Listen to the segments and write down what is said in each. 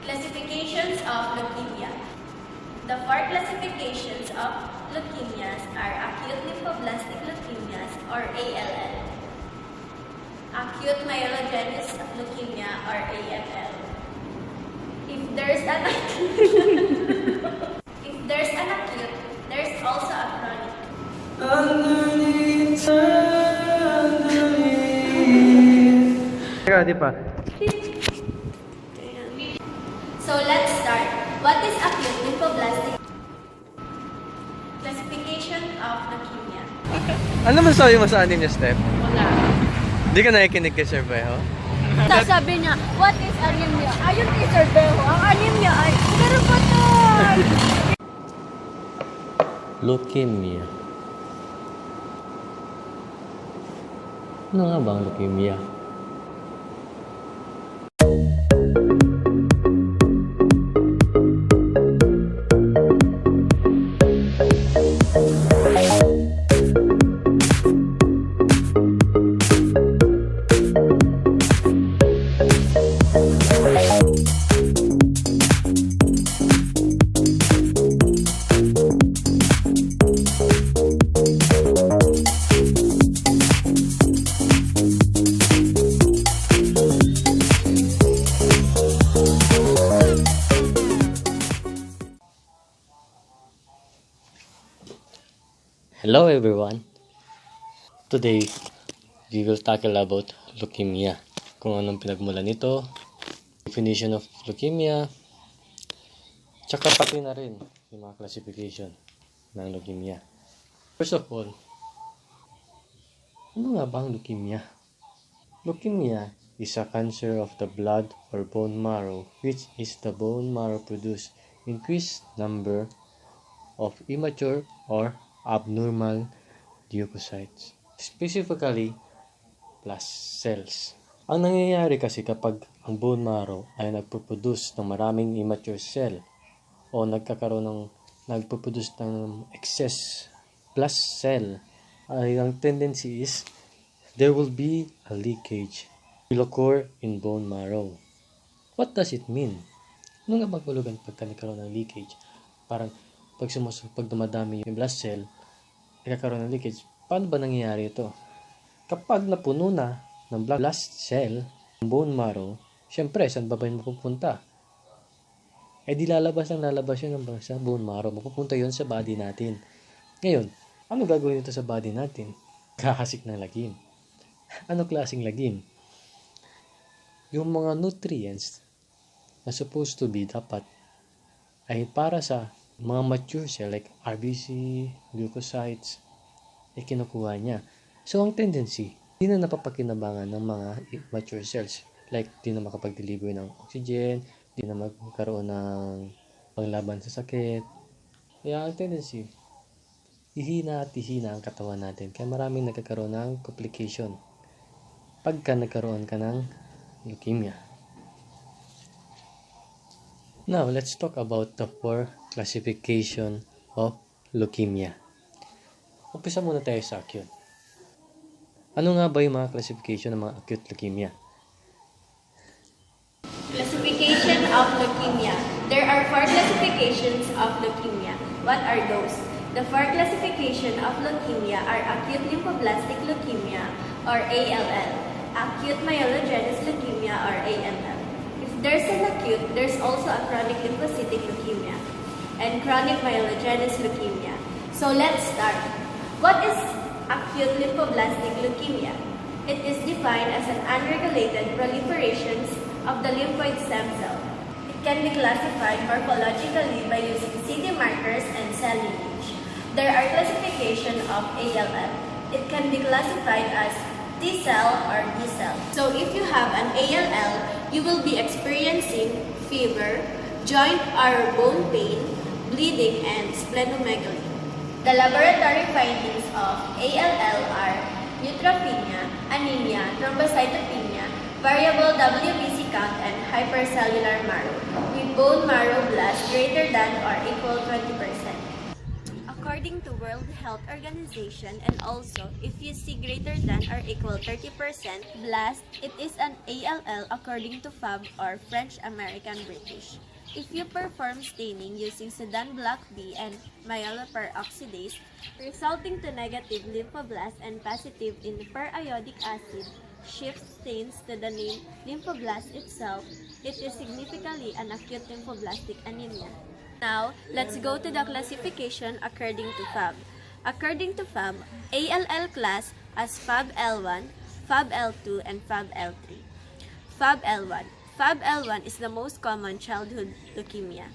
Classifications of leukemia. The four classifications of leukemias are acute lymphoblastic leukemias or ALL, acute myelogenous leukemia or AML. If there's an acute, there's also a chronic. Di pa. So let's start. What is acute lymphoblastic? Classification of leukemia. Ano masasabi mo sa anin niya, Steph? Wala. Di ka nakikinig kay Sir Beho? Sabi niya, what is anemia? Ayun kay Sir Beho. Ang anemia ay, pero ba to? Leukemia. Ano nga ba ang leukemia? Hello everyone! Today, we will tackle about leukemia. Kung anong pinagmulan nito, definition of leukemia, tsaka pati na rin yung mga classification ng leukemia. First of all, ano nga ba ang leukemia? Leukemia is a cancer of the blood or bone marrow, which is the bone marrow produce increased number of immature or abnormal leukocytes, specifically plus cells. Ang nangyayari kasi kapag ang bone marrow ay nagpo-produce ng maraming immature cell o nagpo-produce ng excess plus cell, ay ang tendency is there will be a leakage will occur in bone marrow. What does it mean? Ano nga magulugan pagka nagkaroon ng leakage? Parang pag dumadami yung blood cell, nagkakaroon ng leakage. Paano ba nangyayari ito? Kapag napuno na ng blood cell, ng bone marrow, syempre, saan ba yun mapupunta? Di lalabas yun sa bone marrow. Mapupunta yun sa body natin. Ngayon, ano gagawin ito sa body natin? Kakasik ng lagim. Ano klaseng lagim? Yung mga nutrients na supposed to be dapat ay para sa mga mature cell like RBC, leukocytes, kinukuha niya. So, ang tendency, hindi na napapakinabangan ng mga mature cells. Like, di na makapag-deliver ng oxygen, di na magkaroon ng panglaban sa sakit. Kaya, ang tendency, ihina at ihina ang katawan natin. Kaya maraming nagkakaroon ng complication pagka nagkaroon ka ng leukemia. Now, let's talk about the four classification of leukemia. Umpisa muna tayo sa acute. Ano nga ba yung mga classification ng mga acute leukemia? Classification of leukemia. There are four classifications of leukemia. What are those? The four classification of leukemia are acute lymphoblastic leukemia or ALL, acute myelogenous leukemia or AML. If there's an acute, there's also a chronic lymphocytic leukemia and chronic myelogenous leukemia. So let's start. What is acute lymphoblastic leukemia? It is defined as an unregulated proliferation of the lymphoid stem cell. It can be classified morphologically by using CD markers and cell lineage. There are classification of ALL. It can be classified as T cell or B cell. So if you have an ALL, you will be experiencing fever, joint or bone pain, bleeding, and splenomegaly. The laboratory findings of ALL are neutropenia, anemia, thrombocytopenia, variable WBC count, and hypercellular marrow, with bone marrow blast greater than or equal 20%. according to World Health Organization, and also if you see greater than or equal 30% blast, it is an ALL according to FAB or French American British. If you perform staining using Sudan block B and myeloperoxidase, resulting to negative lymphoblast and positive in periodic acid, shift stains to the name lymphoblast itself, it is significantly an acute lymphoblastic anemia. Now, let's go to the classification according to FAB. According to FAB, ALL class as FAB L1, FAB L2, and FAB L3. FAB L1. FAB L1 is the most common childhood leukemia,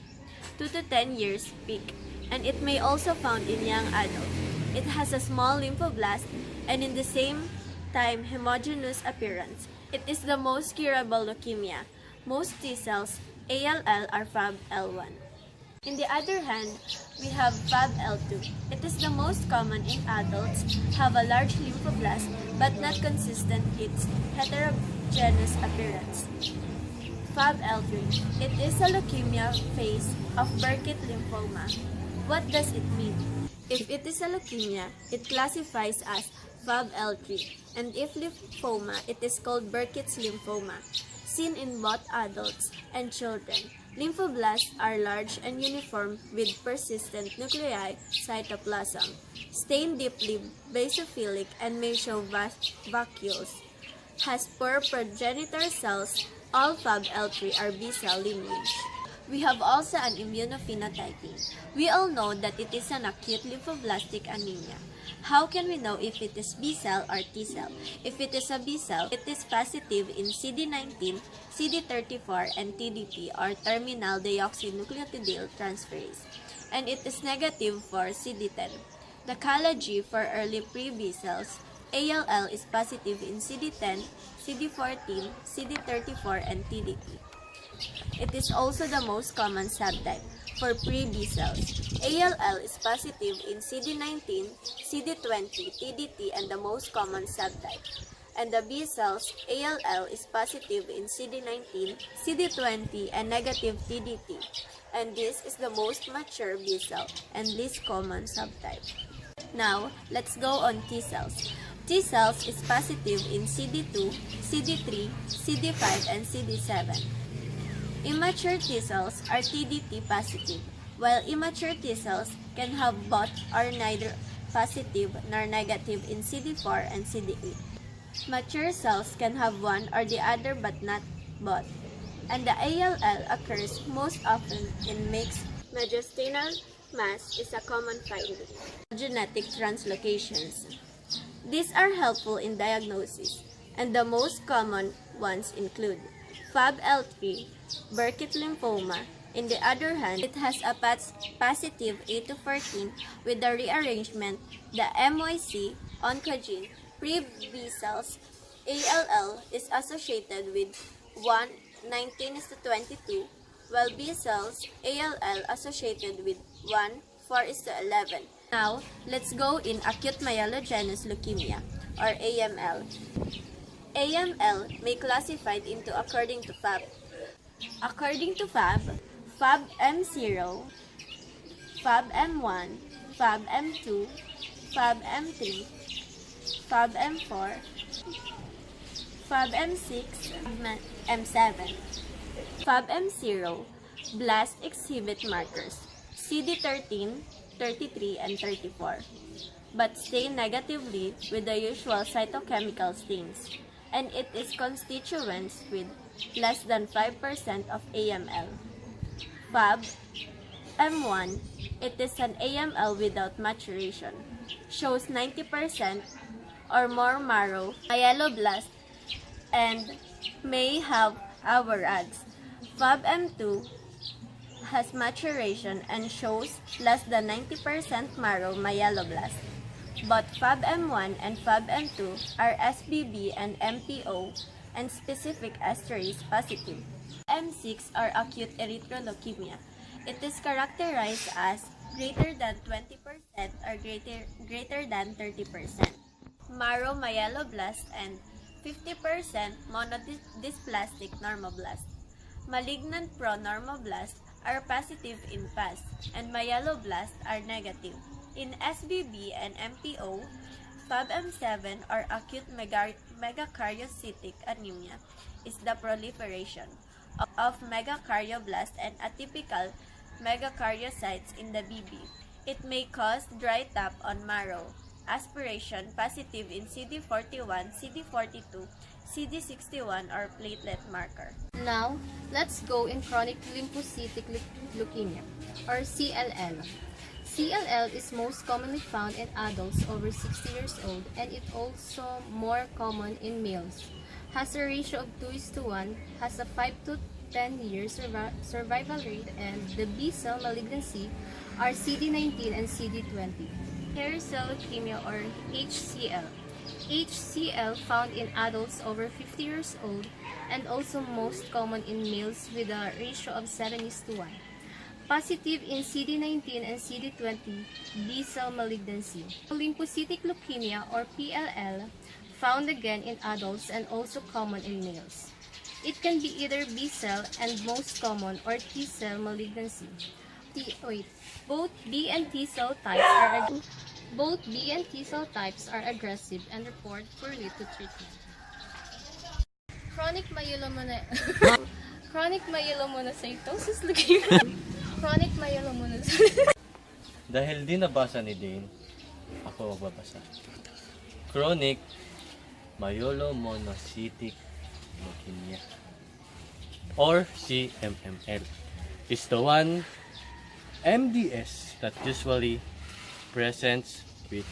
2 to 10 years peak, and it may also found in young adults. It has a small lymphoblast and in the same time homogeneous appearance. It is the most curable leukemia. Most T cells, ALL, are FAB L1. In the other hand, we have FAB L2. It is the most common in adults, have a large lymphoblast but not consistent its heterogeneous appearance. FAB L3. It is a leukemia phase of Burkitt lymphoma. What does it mean? If it is a leukemia, it classifies as FAB L3, and if lymphoma, it is called Burkitt's lymphoma, seen in both adults and children. Lymphoblasts are large and uniform with persistent nuclei cytoplasm, stain deeply basophilic and may show vacuoles. Has poor progenitor cells. All FAB L3 are B-cell lineage. We have also an immunophenotyping. We all know that it is an acute lymphoblastic anemia. How can we know if it is B-cell or T-cell? If it is a B-cell, it is positive in CD19, CD34, and TDP or terminal deoxynucleotide transferase, and it is negative for CD10. The Kala-G for early pre-B cells, ALL is positive in CD10, CD14, CD34, and TDP. It is also the most common subtype for pre-B cells. ALL is positive in CD19, CD20, TDT, and the most common subtype. And the B cells, ALL is positive in CD19, CD20, and negative TDT. And this is the most mature B cell and least common subtype. Now, let's go on T cells. T cells is positive in CD2, CD3, CD5, and CD7. Immature T cells are TDT positive, while immature T cells can have both or neither positive nor negative in CD4 and CD8. Mature cells can have one or the other but not both. And the ALL occurs most often in mixed mediastinal mass is a common finding. Genetic translocations. These are helpful in diagnosis, and the most common ones include FAB L3, Burkitt lymphoma. In the other hand, it has a positive 8 to 14 with the rearrangement, the MYC oncogene, pre-B cells. ALL is associated with 1:19:22, while B cells, ALL associated with 1:4:11. Now, let's go in acute myelogenous leukemia, or AML. AML may classified into according to FAB. According to FAB, FAB M0, FAB M1, FAB M2, FAB M3, FAB M4, FAB M6, M7. FAB M0, blast exhibit markers, CD13, 33, and 34, but stain negatively with the usual cytochemical stains, and it is constituents with less than 5% of AML. FAB M1, it is an AML without maturation, shows 90% or more marrow, myeloblast, and may have awarods. FAB M2 has maturation and shows less than 90% marrow myeloblast. But FAB M1 and FAB M2 are SBB and MPO and specific esterase positive. M6 are acute erythroleukemia. It is characterized as greater than 20% or greater than 30% marrow myeloblast and 50% monodysplastic normoblast. Malignant pro-normoblast are positive in past, and myeloblasts are negative. In SBB and MPO, FABM7 or acute megakaryocytic anemia is the proliferation of megakaryoblast and atypical megakaryocytes in the BB. It may cause dry tap on marrow, aspiration positive in CD41, CD42, CD61 or platelet marker. Now, let's go in chronic lymphocytic leukemia or CLL. CLL is most commonly found in adults over 60 years old and it also more common in males. Has a ratio of 2:1, has a 5 to 10 year survival rate, and the B-cell malignancy are CD19 and CD20. Hair cell leukemia or HCL. HCL found in adults over 50 years old and also most common in males with a ratio of 7:1. Positive in CD19 and CD20 B-cell malignancy. Lymphocytic leukemia or PLL found again in adults and also common in males. It can be either B-cell and most common or T-cell malignancy. Both B and T cell types are aggressive and report poorly to treatment. Chronic myelomonocytosis leukemia. Chronic myelomonocytosis. Dahil di nabasa ni Dane, ako magbabasa. Chronic myelomonocytic leukemia or CMML is the one MDS that usually presents with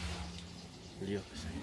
leukocytes.